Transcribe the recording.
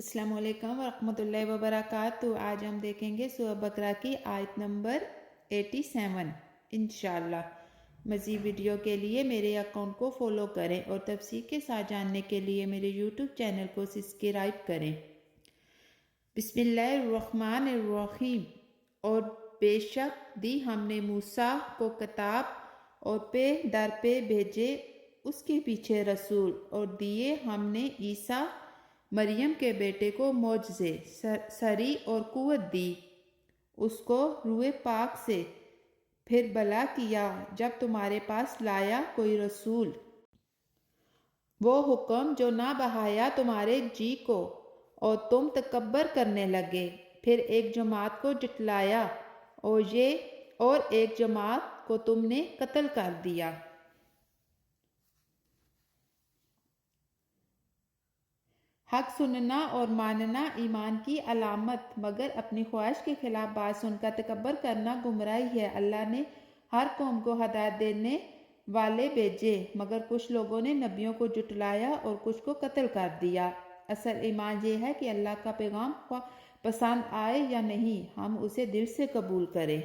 السلام علیکم ورحمۃ اللہ وبرکاتہ۔ آج ہم دیکھیں گے سورہ بقرہ کی آیت نمبر 87 انشاءاللہ۔ مزید ویڈیو کے لیے میرے اکاؤنٹ کو فالو کریں اور تفسیر کے ساتھ جاننے کے لیے میرے یوٹیوب چینل کو سبسکرائب کریں۔ بسم اللہ الرحمن الرحیم۔ اور بے شک دی ہم نے موسیٰ کو کتاب اور پہ در پہ بھیجے اس کے پیچھے رسول، اور دیے ہم نے عیسیٰ مریم کے بیٹے کو معجزے سری اور قوت دی اس کو روح پاک سے، پھر بھلا کیا جب تمہارے پاس لایا کوئی رسول وہ حکم جو نہ بہایا تمہارے جی کو، اور تم تکبر کرنے لگے۔ پھر ایک جماعت کو جھٹلایا اور ایک جماعت کو تم نے قتل کر دیا۔ حق سننا اور ماننا ایمان کی علامت، مگر اپنی خواہش کے خلاف بات سن کر تکبر کرنا گمراہی ہے۔ اللہ نے ہر قوم کو ہدایت دینے والے بھیجے، مگر کچھ لوگوں نے نبیوں کو جھٹلایا اور کچھ کو قتل کر دیا۔ اصل ایمان یہ ہے کہ اللہ کا پیغام پسند آئے یا نہیں، ہم اسے دل سے قبول کریں۔